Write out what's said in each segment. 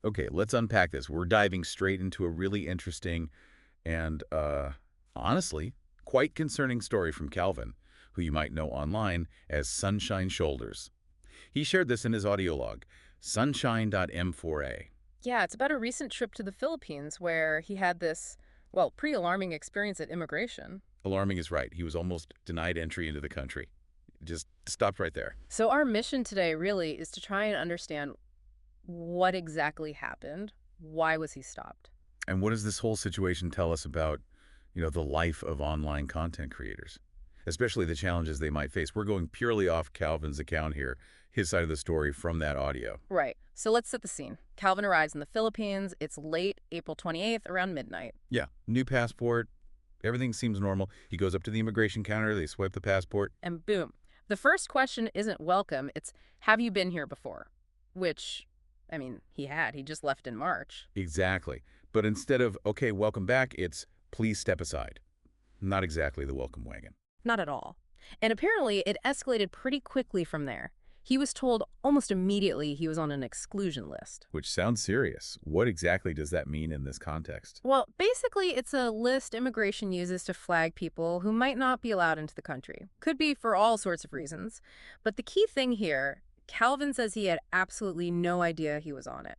Okay, let's unpack this. We're diving straight into a really interesting and, honestly, quite concerning story from Calvin, who you might know online as Sunshine Shoulders. He shared this in his audio log, sunshine.m4a. Yeah, it's about a recent trip to the Philippines where he had this, well, pretty alarming experience at immigration. Alarming is right. He was almost denied entry into the country. Just stopped right there. So our mission today really is to try and understand what exactly happened. Why was he stopped? And what does this whole situation tell us about, the life of online content creators, especially the challenges they might face? We're going purely off Calvin's account here, his side of the story from that audio. Right. So let's set the scene. Calvin arrives in the Philippines. It's late April 28th, around midnight. Yeah, new passport. Everything seems normal. He goes up to the immigration counter. They swipe the passport. And boom. The first question isn't welcome. It's, have you been here before? Which, I mean, he had. He just left in March. Exactly. But instead of, okay, welcome back, it's, please step aside. Not exactly the welcome wagon. Not at all. And apparently, it escalated pretty quickly from there. He was told almost immediately he was on an exclusion list. Which sounds serious. What exactly does that mean in this context? Well, basically, it's a list immigration uses to flag people who might not be allowed into the country. Could be for all sorts of reasons. But the key thing here, Calvin says he had absolutely no idea he was on it.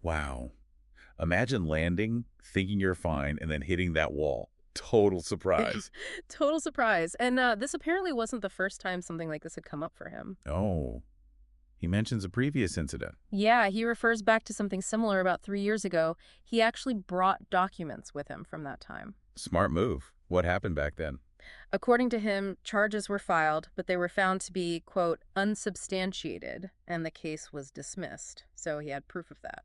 Wow. Imagine landing, thinking you're fine, and then hitting that wall. Total surprise. Total surprise. And this apparently wasn't the first time something like this had come up for him. Oh, he mentions a previous incident. Yeah, he refers back to something similar about 3 years ago. He actually brought documents with him from that time. Smart move. What happened back then? According to him, charges were filed, but they were found to be, quote, unsubstantiated, and the case was dismissed. So he had proof of that.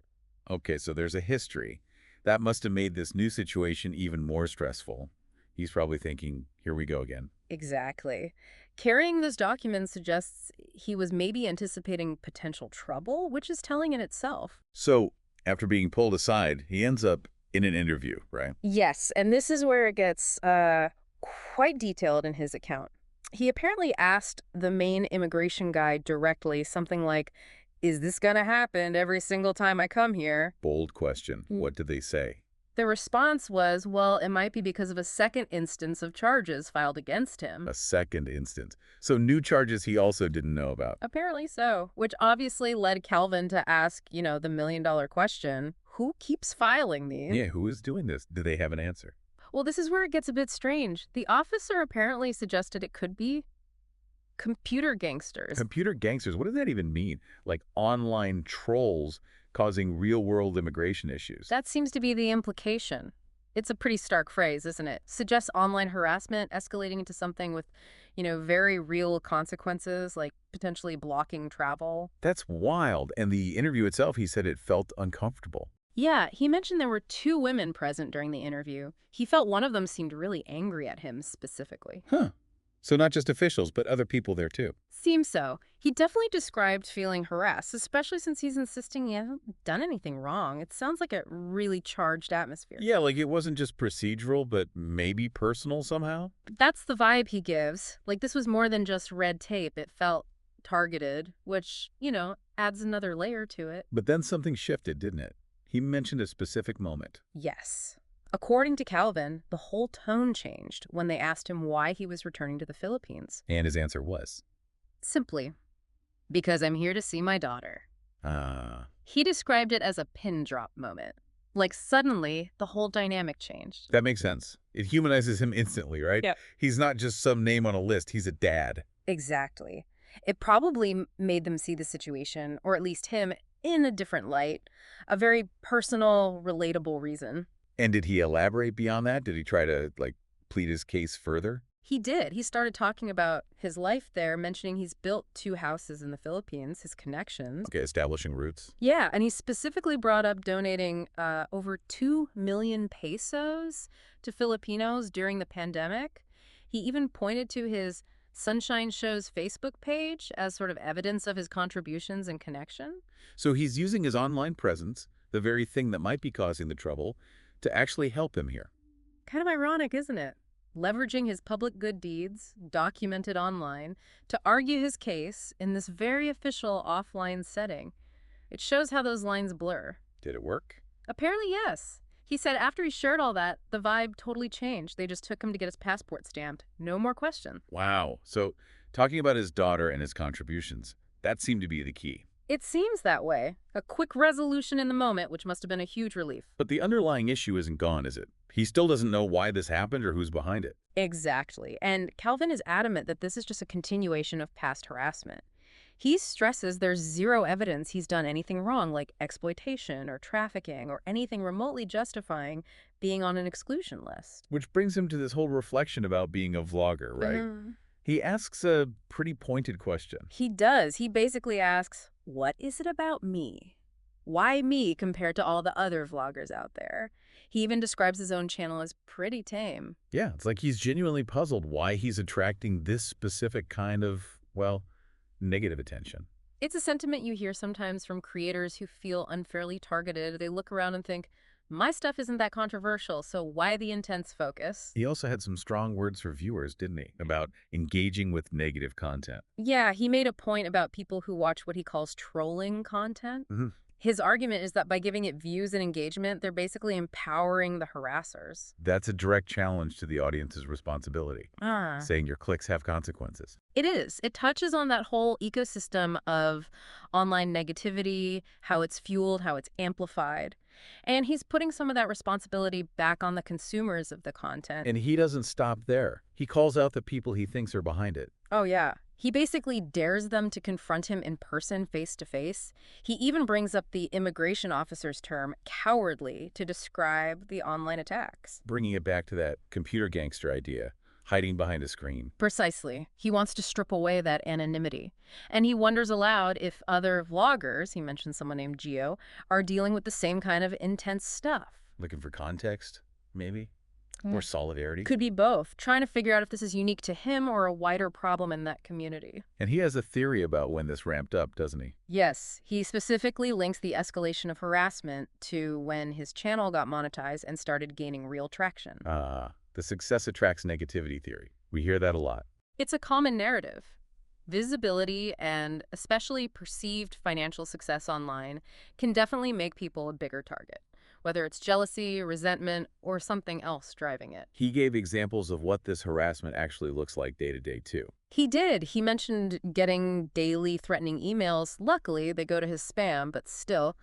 Okay, so there's a history. That must have made this new situation even more stressful. He's probably thinking, here we go again. Exactly. Carrying those documents suggests he was maybe anticipating potential trouble, which is telling in itself. So, after being pulled aside, he ends up in an interview, right? Yes, and this is where it gets quite detailed in his account. He apparently asked the main immigration guy directly something like, is this gonna happen every single time I come here? Bold question. Mm. What did they say? The response was, well, it might be because of a second instance of charges filed against him. A second instance. So new charges he also didn't know about. Apparently so, which obviously led Calvin to ask, the million-dollar question, who keeps filing these? Yeah, who is doing this? Do they have an answer? Well, this is where it gets a bit strange. The officer apparently suggested it could be computer gangsters. Computer gangsters, what does that even mean? Like online trolls causing real-world immigration issues. That seems to be the implication. It's a pretty stark phrase, isn't it? Suggests online harassment escalating into something with, very real consequences, like potentially blocking travel. That's wild. And the interview itself, he said it felt uncomfortable. Yeah, he mentioned there were two women present during the interview. He felt one of them seemed really angry at him specifically. Huh. So not just officials, but other people there too. Seems so. He definitely described feeling harassed, especially since he's insisting he hasn't done anything wrong. It sounds like a really charged atmosphere. Yeah, like it wasn't just procedural, but maybe personal somehow? That's the vibe he gives. Like this was more than just red tape. It felt targeted, which, adds another layer to it. But then something shifted, didn't it? He mentioned a specific moment. Yes. According to Calvin, the whole tone changed when they asked him why he was returning to the Philippines. And his answer was? Simply, because I'm here to see my daughter. Ah. He described it as a pin drop moment. Like suddenly, the whole dynamic changed. That makes sense. It humanizes him instantly, right? Yep. He's not just some name on a list. He's a dad. Exactly. It probably made them see the situation, or at least him, in a different light. A very personal, relatable reason. And did he elaborate beyond that? Did he try to, plead his case further? He did. He started talking about his life there, mentioning he's built 2 houses in the Philippines, his connections. Okay, establishing roots. Yeah, and he specifically brought up donating over 2 million pesos to Filipinos during the pandemic. He even pointed to his Sunshine Show's Facebook page as sort of evidence of his contributions and connection. So he's using his online presence, the very thing that might be causing the trouble, to actually help him here. Kind of ironic, isn't it? Leveraging his public good deeds, documented online, to argue his case in this very official offline setting. It shows how those lines blur. Did it work? Apparently, yes. He said after he shared all that, the vibe totally changed. They just took him to get his passport stamped. No more question. Wow. So, talking about his daughter and his contributions, that seemed to be the key. It seems that way. A quick resolution in the moment, which must have been a huge relief. But the underlying issue isn't gone, is it? He still doesn't know why this happened or who's behind it. Exactly. And Calvin is adamant that this is just a continuation of past harassment. He stresses there's zero evidence he's done anything wrong, like exploitation or trafficking or anything remotely justifying being on an exclusion list. Which brings him to this whole reflection about being a vlogger, right? He asks a pretty pointed question. He does. He basically asks, what is it about me? Why me compared to all the other vloggers out there? He even describes his own channel as pretty tame. Yeah, it's like he's genuinely puzzled why he's attracting this specific kind of, well, negative attention. It's a sentiment you hear sometimes from creators who feel unfairly targeted. They look around and think, my stuff isn't that controversial, so why the intense focus? He also had some strong words for viewers, didn't he? About engaging with negative content. Yeah, he made a point about people who watch what he calls trolling content. His argument is that by giving it views and engagement, they're basically empowering the harassers. That's a direct challenge to the audience's responsibility, Ah. saying your clicks have consequences. It is. It touches on that whole ecosystem of online negativity, how it's fueled, how it's amplified. And he's putting some of that responsibility back on the consumers of the content. And he doesn't stop there. He calls out the people he thinks are behind it. Oh, yeah. He basically dares them to confront him in person, face to face. He even brings up the immigration officer's term, cowardly, to describe the online attacks. Bringing it back to that computer gangster idea, hiding behind a screen. Precisely. He wants to strip away that anonymity. And he wonders aloud if other vloggers, he mentioned someone named Gio, are dealing with the same kind of intense stuff. Looking for context, maybe? Or solidarity? Could be both, trying to figure out if this is unique to him or a wider problem in that community. And he has a theory about when this ramped up, doesn't he? Yes, he specifically links the escalation of harassment to when his channel got monetized and started gaining real traction. The success attracts negativity theory. We hear that a lot. It's a common narrative. Visibility and especially perceived financial success online can definitely make people a bigger target, whether it's jealousy, resentment, or something else driving it. He gave examples of what this harassment actually looks like day to day, too. He did. He mentioned getting daily threatening emails. Luckily, they go to his spam, but still.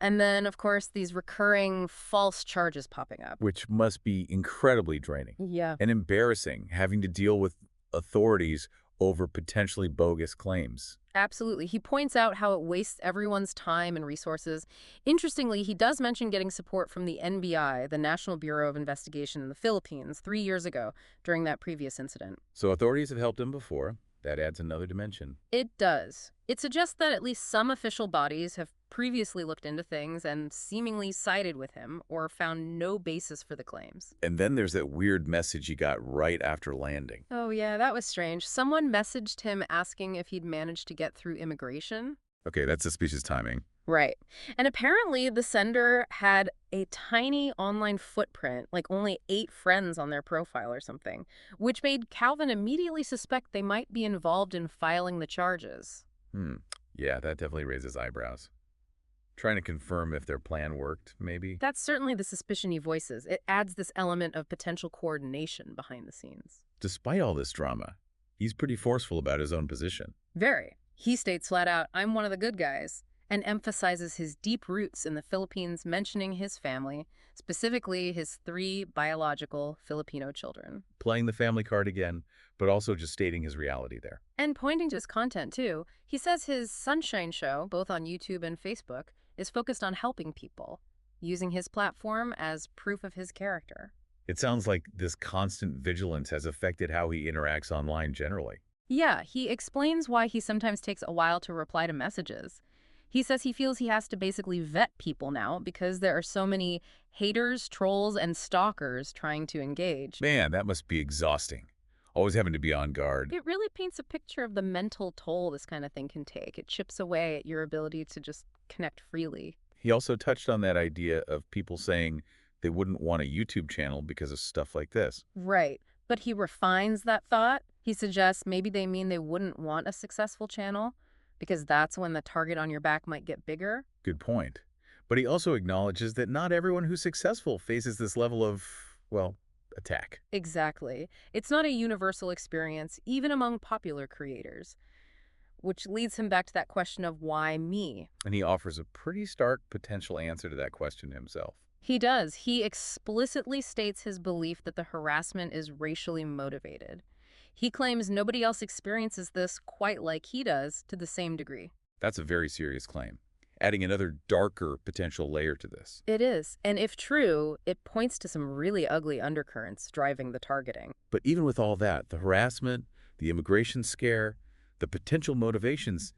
And then, of course, these recurring false charges popping up. Which must be incredibly draining. Yeah. And embarrassing, having to deal with authorities over potentially bogus claims. Absolutely. He points out how it wastes everyone's time and resources. Interestingly, he does mention getting support from the NBI, the National Bureau of Investigation in the Philippines, 3 years ago during that previous incident. So authorities have helped him before. That adds another dimension. It does. It suggests that at least some official bodies have previously looked into things and seemingly sided with him or found no basis for the claims. And then there's that weird message he got right after landing. Oh, yeah, that was strange. Someone messaged him asking if he'd managed to get through immigration. Okay, that's suspicious timing. Right. And apparently the sender had a tiny online footprint, like only 8 friends on their profile or something, which made Calvin immediately suspect they might be involved in filing the charges. Yeah, that definitely raises eyebrows. Trying to confirm if their plan worked, maybe? That's certainly the suspicion he voices. It adds this element of potential coordination behind the scenes. Despite all this drama, he's pretty forceful about his own position. Very. He states flat out, I'm one of the good guys, and emphasizes his deep roots in the Philippines, mentioning his family, specifically his 3 biological Filipino children. Playing the family card again, but also just stating his reality there. And pointing to his content, too. He says his Sunshine Show, both on YouTube and Facebook, is focused on helping people, using his platform as proof of his character. It sounds like this constant vigilance has affected how he interacts online generally. Yeah, he explains why he sometimes takes a while to reply to messages. He says he feels he has to basically vet people now because there are so many haters, trolls, and stalkers trying to engage. Man, that must be exhausting. Always having to be on guard. It really paints a picture of the mental toll this kind of thing can take. It chips away at your ability to just connect freely. He also touched on that idea of people saying they wouldn't want a YouTube channel because of stuff like this. Right. But he refines that thought. He suggests maybe they mean they wouldn't want a successful channel because that's when the target on your back might get bigger. Good point. But he also acknowledges that not everyone who's successful faces this level of, well, attack. Exactly. It's not a universal experience, even among popular creators, which leads him back to that question of why me? And he offers a pretty stark potential answer to that question himself. He does. He explicitly states his belief that the harassment is racially motivated. He claims nobody else experiences this quite like he does to the same degree. That's a very serious claim, adding another darker potential layer to this. It is. And if true, it points to some really ugly undercurrents driving the targeting. But even with all that, the harassment, the immigration scare, the potential motivations,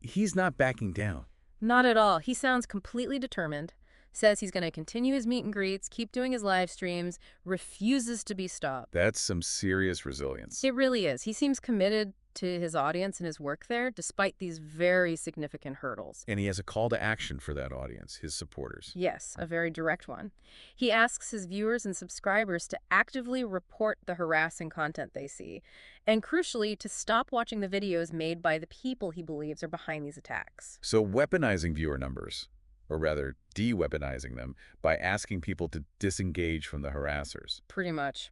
he's not backing down. Not at all. He sounds completely determined, says he's going to continue his meet and greets, keep doing his live streams, refuses to be stopped. That's some serious resilience. It really is. He seems committed to his audience and his work there, despite these very significant hurdles. And he has a call to action for that audience, his supporters. Yes, a very direct one. He asks his viewers and subscribers to actively report the harassing content they see, and crucially, to stop watching the videos made by the people he believes are behind these attacks. So weaponizing viewer numbers, or rather de-weaponizing them, by asking people to disengage from the harassers. Pretty much.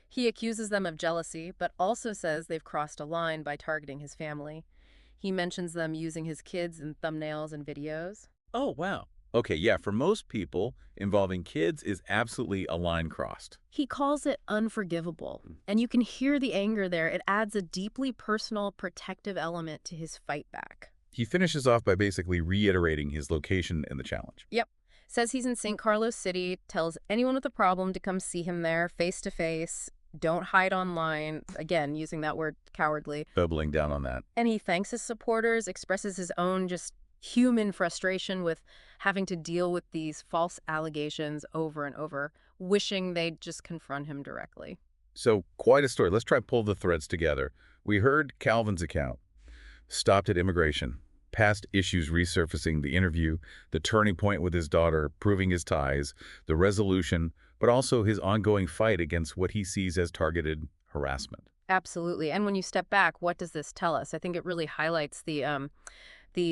He accuses them of jealousy, but also says they've crossed a line by targeting his family. He mentions them using his kids in thumbnails and videos. Oh, wow. Okay, yeah, for most people, involving kids is absolutely a line crossed. He calls it unforgivable, and you can hear the anger there. It adds a deeply personal, protective element to his fight back. He finishes off by basically reiterating his location in the challenge. Yep. Says he's in St. Carlos City, tells anyone with a problem to come see him there face to face. Don't hide online. Again, using that word cowardly. Doubling down on that. And he thanks his supporters, expresses his own just human frustration with having to deal with these false allegations over and over, wishing they'd just confront him directly. So, quite a story. Let's try to pull the threads together. We heard Calvin's account. Stopped at immigration. Past issues resurfacing, the interview, the turning point with his daughter, proving his ties, the resolution, but also his ongoing fight against what he sees as targeted harassment. Absolutely. And when you step back, what does this tell us? I think it really highlights the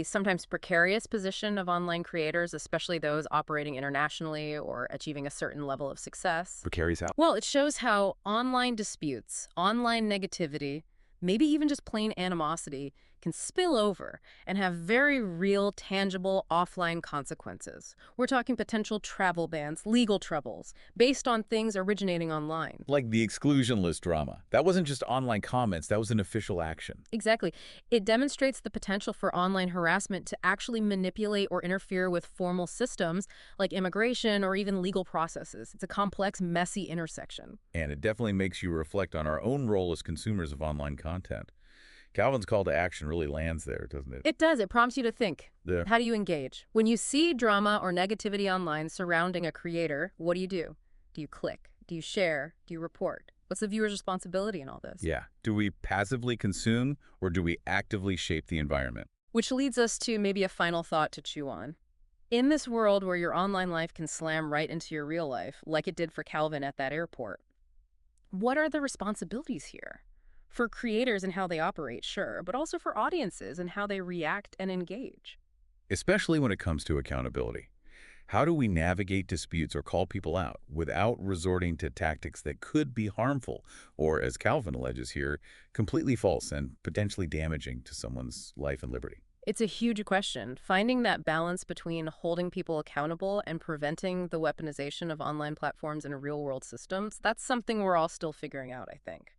sometimes precarious position of online creators, especially those operating internationally or achieving a certain level of success. Precarious how? Well, it shows how online disputes, online negativity, maybe even just plain animosity, can spill over and have very real, tangible, offline consequences. We're talking potential travel bans, legal troubles, based on things originating online. Like the exclusion list drama. That wasn't just online comments, that was an official action. Exactly. It demonstrates the potential for online harassment to actually manipulate or interfere with formal systems like immigration or even legal processes. It's a complex, messy intersection. And it definitely makes you reflect on our own role as consumers of online content. Calvin's call to action really lands there, doesn't it? It does. It prompts you to think. Yeah. How do you engage? When you see drama or negativity online surrounding a creator, what do? Do you click? Do you share? Do you report? What's the viewer's responsibility in all this? Yeah. Do we passively consume or do we actively shape the environment? Which leads us to maybe a final thought to chew on. In this world where your online life can slam right into your real life, like it did for Calvin at that airport, what are the responsibilities here? For creators and how they operate, sure, but also for audiences and how they react and engage. Especially when it comes to accountability. How do we navigate disputes or call people out without resorting to tactics that could be harmful or, as Calvin alleges here, completely false and potentially damaging to someone's life and liberty? It's a huge question. Finding that balance between holding people accountable and preventing the weaponization of online platforms and real-world systems, that's something we're all still figuring out, I think.